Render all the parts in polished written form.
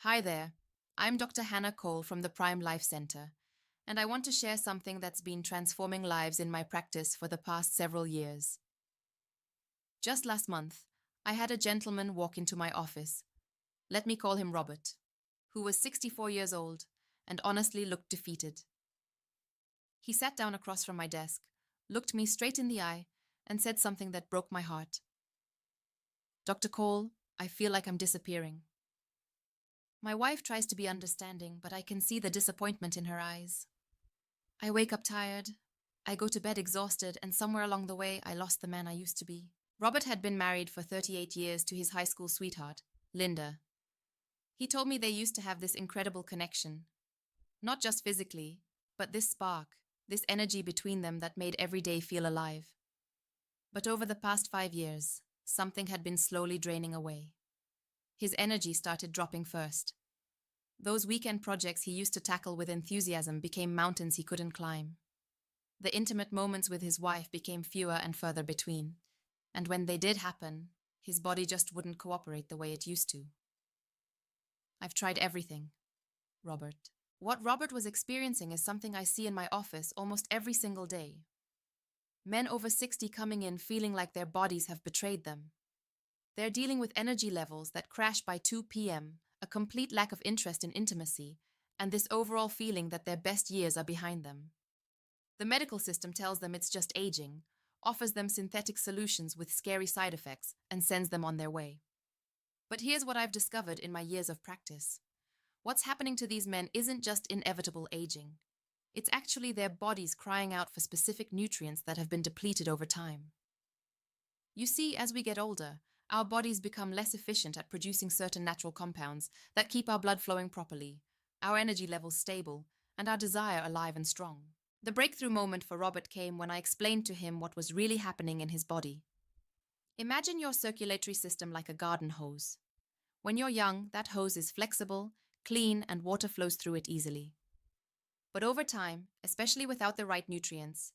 Hi there. I'm Dr. Hannah Cole from the Prime Life Center, and I want to share something that's been transforming lives in my practice for the past several years. Just last month, I had a gentleman walk into my office. Let me call him Robert, who was 64 years old and honestly looked defeated. He sat down across from my desk, looked me straight in the eye, and said something that broke my heart. Dr. Cole, I feel like I'm disappearing. My wife tries to be understanding, but I can see the disappointment in her eyes. I wake up tired. I go to bed exhausted, and somewhere along the way, I lost the man I used to be. Robert had been married for 38 years to his high school sweetheart, Linda. He told me they used to have this incredible connection. Not just physically, but this spark, this energy between them that made every day feel alive. But over the past 5 years, something had been slowly draining away. His energy started dropping first. Those weekend projects he used to tackle with enthusiasm became mountains he couldn't climb. The intimate moments with his wife became fewer and further between. And when they did happen, his body just wouldn't cooperate the way it used to. I've tried everything, Robert. What Robert was experiencing is something I see in my office almost every single day. Men over 60 coming in feeling like their bodies have betrayed them. They're dealing with energy levels that crash by 2 p.m., a complete lack of interest in intimacy, and this overall feeling that their best years are behind them. The medical system tells them it's just aging, offers them synthetic solutions with scary side effects, and sends them on their way. But here's what I've discovered in my years of practice. What's happening to these men isn't just inevitable aging. It's actually their bodies crying out for specific nutrients that have been depleted over time. You see, as we get older, our bodies become less efficient at producing certain natural compounds that keep our blood flowing properly, our energy levels stable, and our desire alive and strong. The breakthrough moment for Robert came when I explained to him what was really happening in his body. Imagine your circulatory system like a garden hose. When you're young, that hose is flexible, clean, and water flows through it easily. But over time, especially without the right nutrients,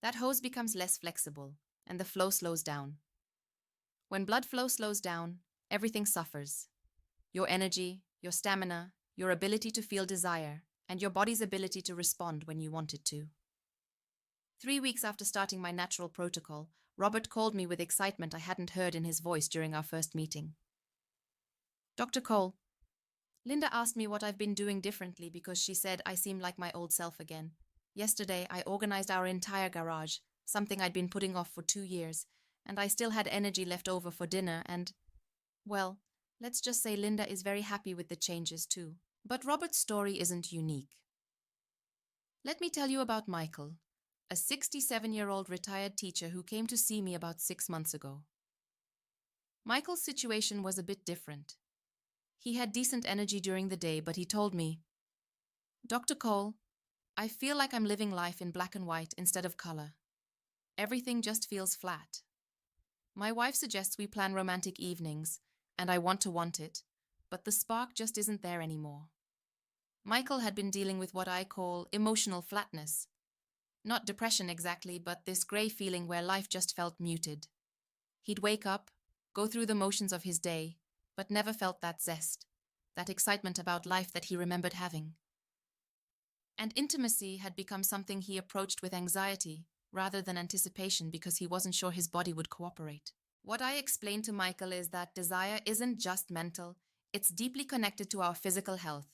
that hose becomes less flexible, and the flow slows down. When blood flow slows down, everything suffers. Your energy, your stamina, your ability to feel desire, and your body's ability to respond when you want it to. 3 weeks after starting my natural protocol, Robert called me with excitement I hadn't heard in his voice during our first meeting. Dr. Cole, Linda asked me what I've been doing differently because she said I seem like my old self again. Yesterday, I organized our entire garage, something I'd been putting off for 2 years, and I still had energy left over for dinner and, well, let's just say Linda is very happy with the changes too. But Robert's story isn't unique. Let me tell you about Michael, a 67-year-old retired teacher who came to see me about 6 months ago. Michael's situation was a bit different. He had decent energy during the day, but he told me, Dr. Cole, I feel like I'm living life in black and white instead of color. Everything just feels flat. My wife suggests we plan romantic evenings, and I want it, but the spark just isn't there anymore. Michael had been dealing with what I call emotional flatness. Not depression exactly, but this grey feeling where life just felt muted. He'd wake up, go through the motions of his day, but never felt that zest, that excitement about life that he remembered having. And intimacy had become something he approached with anxiety rather than anticipation because he wasn't sure his body would cooperate. What I explained to Michael is that desire isn't just mental, it's deeply connected to our physical health.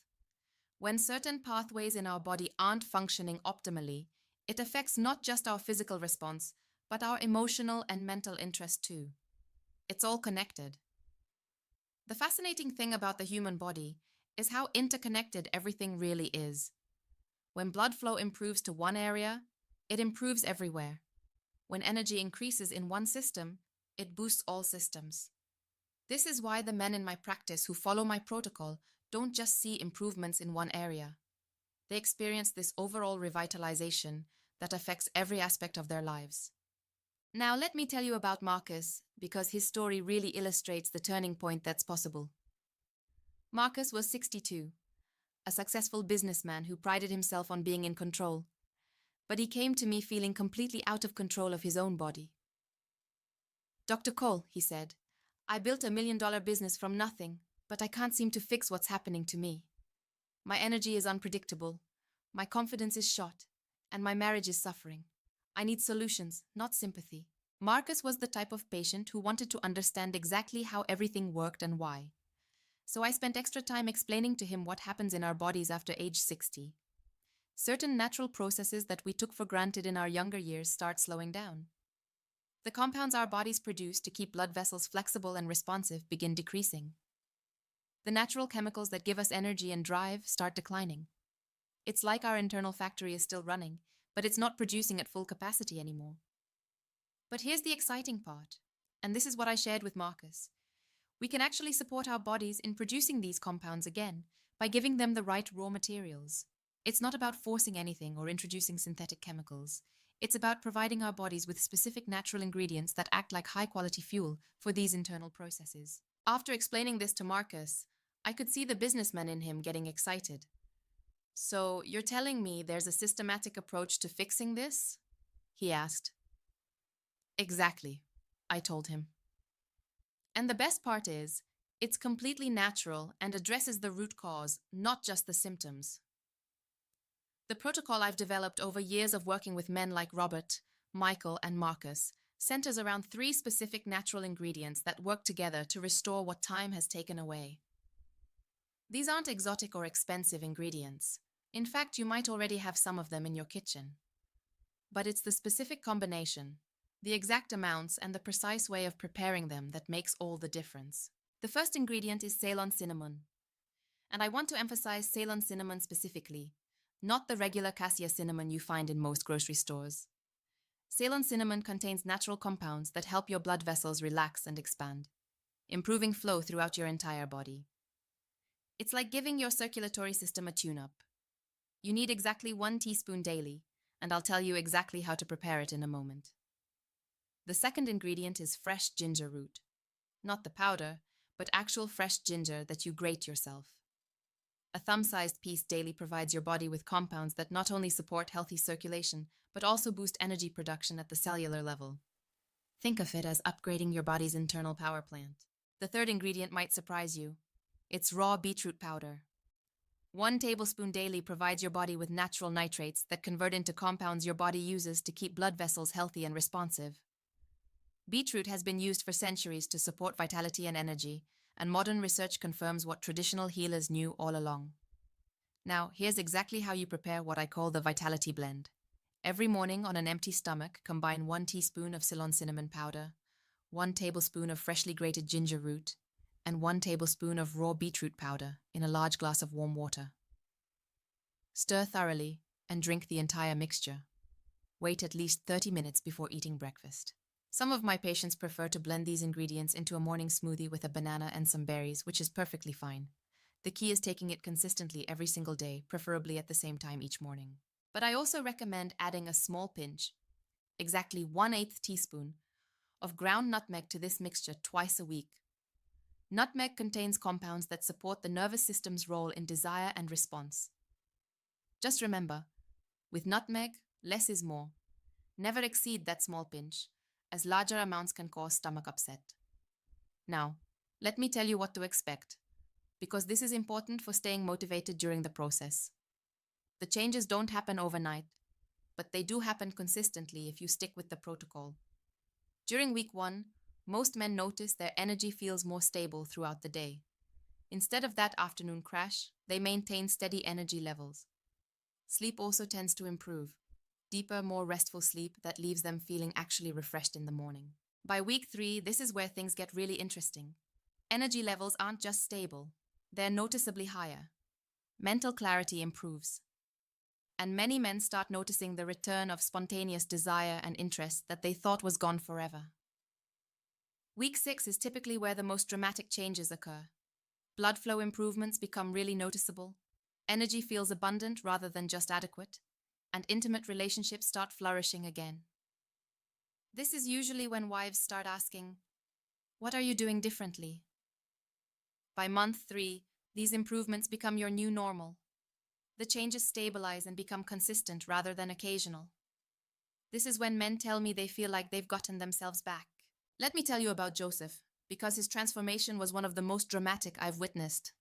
When certain pathways in our body aren't functioning optimally, it affects not just our physical response, but our emotional and mental interest too. It's all connected. The fascinating thing about the human body is how interconnected everything really is. When blood flow improves to one area, it improves everywhere. When energy increases in one system, it boosts all systems. This is why the men in my practice who follow my protocol don't just see improvements in one area. They experience this overall revitalization that affects every aspect of their lives. Now let me tell you about Marcus, because his story really illustrates the turning point that's possible. Marcus was 62, a successful businessman who prided himself on being in control. But he came to me feeling completely out of control of his own body. Dr. Cole, he said, I built $1 million business from nothing. but I can't seem to fix what's happening to me. My energy is unpredictable, my confidence is shot, and my marriage is suffering. I need solutions, not sympathy. Marcus was the type of patient who wanted to understand exactly how everything worked and why. So I spent extra time explaining to him what happens in our bodies after age 60. Certain natural processes that we took for granted in our younger years start slowing down. The compounds our bodies produce to keep blood vessels flexible and responsive begin decreasing. The natural chemicals that give us energy and drive start declining. It's like our internal factory is still running, but it's not producing at full capacity anymore. But here's the exciting part, and this is what I shared with Marcus. We can actually support our bodies in producing these compounds again by giving them the right raw materials. It's not about forcing anything or introducing synthetic chemicals. It's about providing our bodies with specific natural ingredients that act like high-quality fuel for these internal processes. After explaining this to Marcus, I could see the businessman in him getting excited. So, you're telling me there's a systematic approach to fixing this? He asked. Exactly, I told him. And the best part is, it's completely natural and addresses the root cause, not just the symptoms. The protocol I've developed over years of working with men like Robert, Michael, and Marcus centers around 3 specific natural ingredients that work together to restore what time has taken away. These aren't exotic or expensive ingredients. In fact, you might already have some of them in your kitchen. But it's the specific combination, the exact amounts, and the precise way of preparing them that makes all the difference. The first ingredient is Ceylon cinnamon. And I want to emphasize Ceylon cinnamon specifically, not the regular cassia cinnamon you find in most grocery stores. Ceylon cinnamon contains natural compounds that help your blood vessels relax and expand, improving flow throughout your entire body. It's like giving your circulatory system a tune-up. You need exactly 1 teaspoon daily, and I'll tell you exactly how to prepare it in a moment. The second ingredient is fresh ginger root. Not the powder, but actual fresh ginger that you grate yourself. A thumb-sized piece daily provides your body with compounds that not only support healthy circulation, but also boost energy production at the cellular level. Think of it as upgrading your body's internal power plant. The third ingredient might surprise you. It's raw beetroot powder. 1 tablespoon daily provides your body with natural nitrates that convert into compounds your body uses to keep blood vessels healthy and responsive. Beetroot has been used for centuries to support vitality and energy, and modern research confirms what traditional healers knew all along. Now, here's exactly how you prepare what I call the Vitality Blend. Every morning on an empty stomach, combine 1 teaspoon of Ceylon cinnamon powder, 1 tablespoon of freshly grated ginger root, and 1 tablespoon of raw beetroot powder in a large glass of warm water. Stir thoroughly and drink the entire mixture. Wait at least 30 minutes before eating breakfast. Some of my patients prefer to blend these ingredients into a morning smoothie with a banana and some berries, which is perfectly fine. The key is taking it consistently every single day, preferably at the same time each morning. But I also recommend adding a small pinch, exactly 1/8 teaspoon, of ground nutmeg to this mixture twice a week. Nutmeg contains compounds that support the nervous system's role in desire and response. Just remember, with nutmeg, less is more. Never exceed that small pinch, as larger amounts can cause stomach upset. Now, let me tell you what to expect, because this is important for staying motivated during the process. The changes don't happen overnight, but they do happen consistently if you stick with the protocol. During week 1, most men notice their energy feels more stable throughout the day. Instead of that afternoon crash, they maintain steady energy levels. Sleep also tends to improve. Deeper, more restful sleep that leaves them feeling actually refreshed in the morning. By week 3, this is where things get really interesting. Energy levels aren't just stable, they're noticeably higher. Mental clarity improves. And many men start noticing the return of spontaneous desire and interest that they thought was gone forever. Week 6 is typically where the most dramatic changes occur. Blood flow improvements become really noticeable. Energy feels abundant rather than just adequate. And intimate relationships start flourishing again. This is usually when wives start asking, "What are you doing differently?" By month 3, these improvements become your new normal. The changes stabilize and become consistent rather than occasional. This is when men tell me they feel like they've gotten themselves back. Let me tell you about Joseph. because his transformation was one of the most dramatic I've witnessed.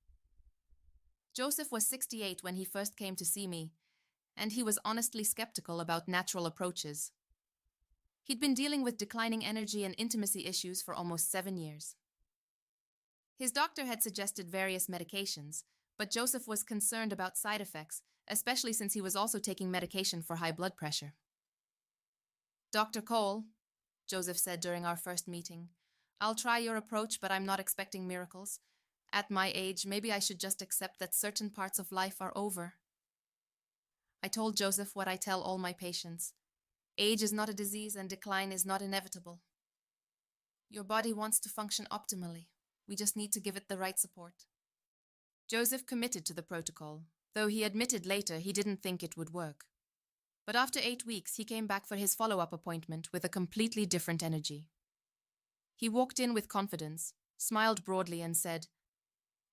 Joseph was 68 when he first came to see me, and he was honestly skeptical about natural approaches. He'd been dealing with declining energy and intimacy issues for almost 7 years. His doctor had suggested various medications, but Joseph was concerned about side effects, especially since he was also taking medication for high blood pressure. "Dr. Cole," Joseph said during our first meeting, "I'll try your approach, but I'm not expecting miracles. At my age, maybe I should just accept that certain parts of life are over." I told Joseph what I tell all my patients. Age is not a disease and decline is not inevitable. Your body wants to function optimally. We just need to give it the right support. Joseph committed to the protocol, though he admitted later he didn't think it would work. But after 8 weeks, he came back for his follow-up appointment with a completely different energy. He walked in with confidence, smiled broadly and said,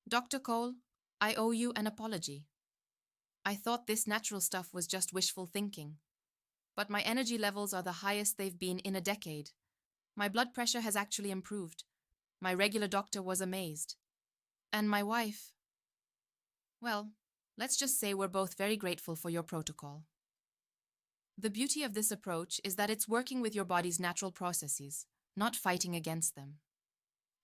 "Dr. Cole, I owe you an apology. I thought this natural stuff was just wishful thinking. But my energy levels are the highest they've been in a decade. My blood pressure has actually improved. My regular doctor was amazed. And my wife... Well, let's just say we're both very grateful for your protocol." The beauty of this approach is that it's working with your body's natural processes, not fighting against them.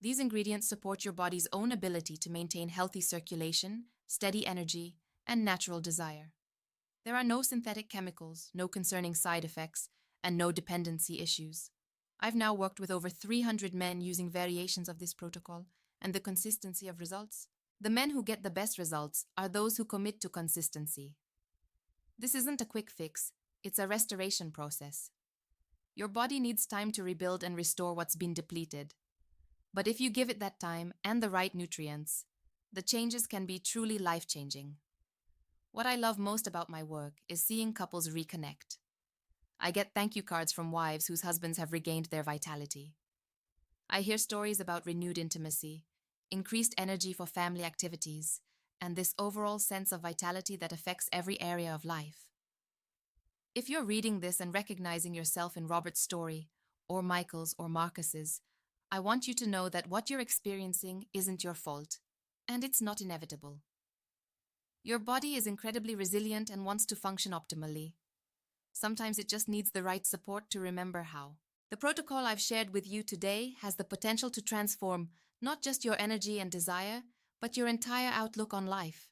These ingredients support your body's own ability to maintain healthy circulation, steady energy, and natural desire. There are no synthetic chemicals, no concerning side effects, and no dependency issues. I've now worked with over 300 men using variations of this protocol, and the consistency of results. The men who get the best results are those who commit to consistency. This isn't a quick fix, it's a restoration process. Your body needs time to rebuild and restore what's been depleted. But if you give it that time and the right nutrients, the changes can be truly life-changing. What I love most about my work is seeing couples reconnect. I get thank you cards from wives whose husbands have regained their vitality. I hear stories about renewed intimacy, increased energy for family activities, and this overall sense of vitality that affects every area of life. If you're reading this and recognizing yourself in Robert's story, or Michael's or Marcus's, I want you to know that what you're experiencing isn't your fault, and it's not inevitable. Your body is incredibly resilient and wants to function optimally. Sometimes it just needs the right support to remember how. The protocol I've shared with you today has the potential to transform not just your energy and desire, but your entire outlook on life.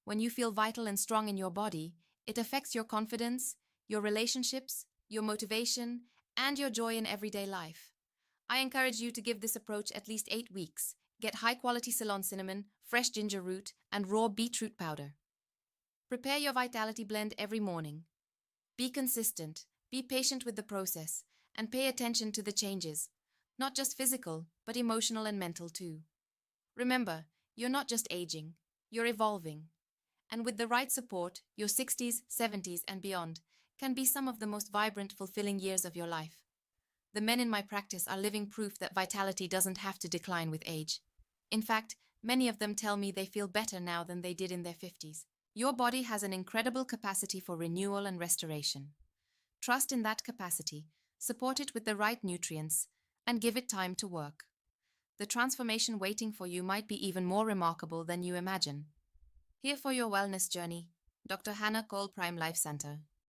When you feel vital and strong in your body, it affects your confidence, your relationships, your motivation, and your joy in everyday life. I encourage you to give this approach at least 8 weeks. Get high-quality Ceylon cinnamon, fresh ginger root, and raw beetroot powder. Prepare your Vitality blend every morning. Be consistent, be patient with the process, and pay attention to the changes, not just physical, but emotional and mental too. Remember, you're not just aging, you're evolving. And with the right support, your 60s, 70s, and beyond can be some of the most vibrant, fulfilling years of your life. The men in my practice are living proof that vitality doesn't have to decline with age. In fact, many of them tell me they feel better now than they did in their 50s. Your body has an incredible capacity for renewal and restoration. Trust in that capacity, support it with the right nutrients, and give it time to work. The transformation waiting for you might be even more remarkable than you imagine. Here for your wellness journey, Dr. Hannah Cole, Prime Life Center.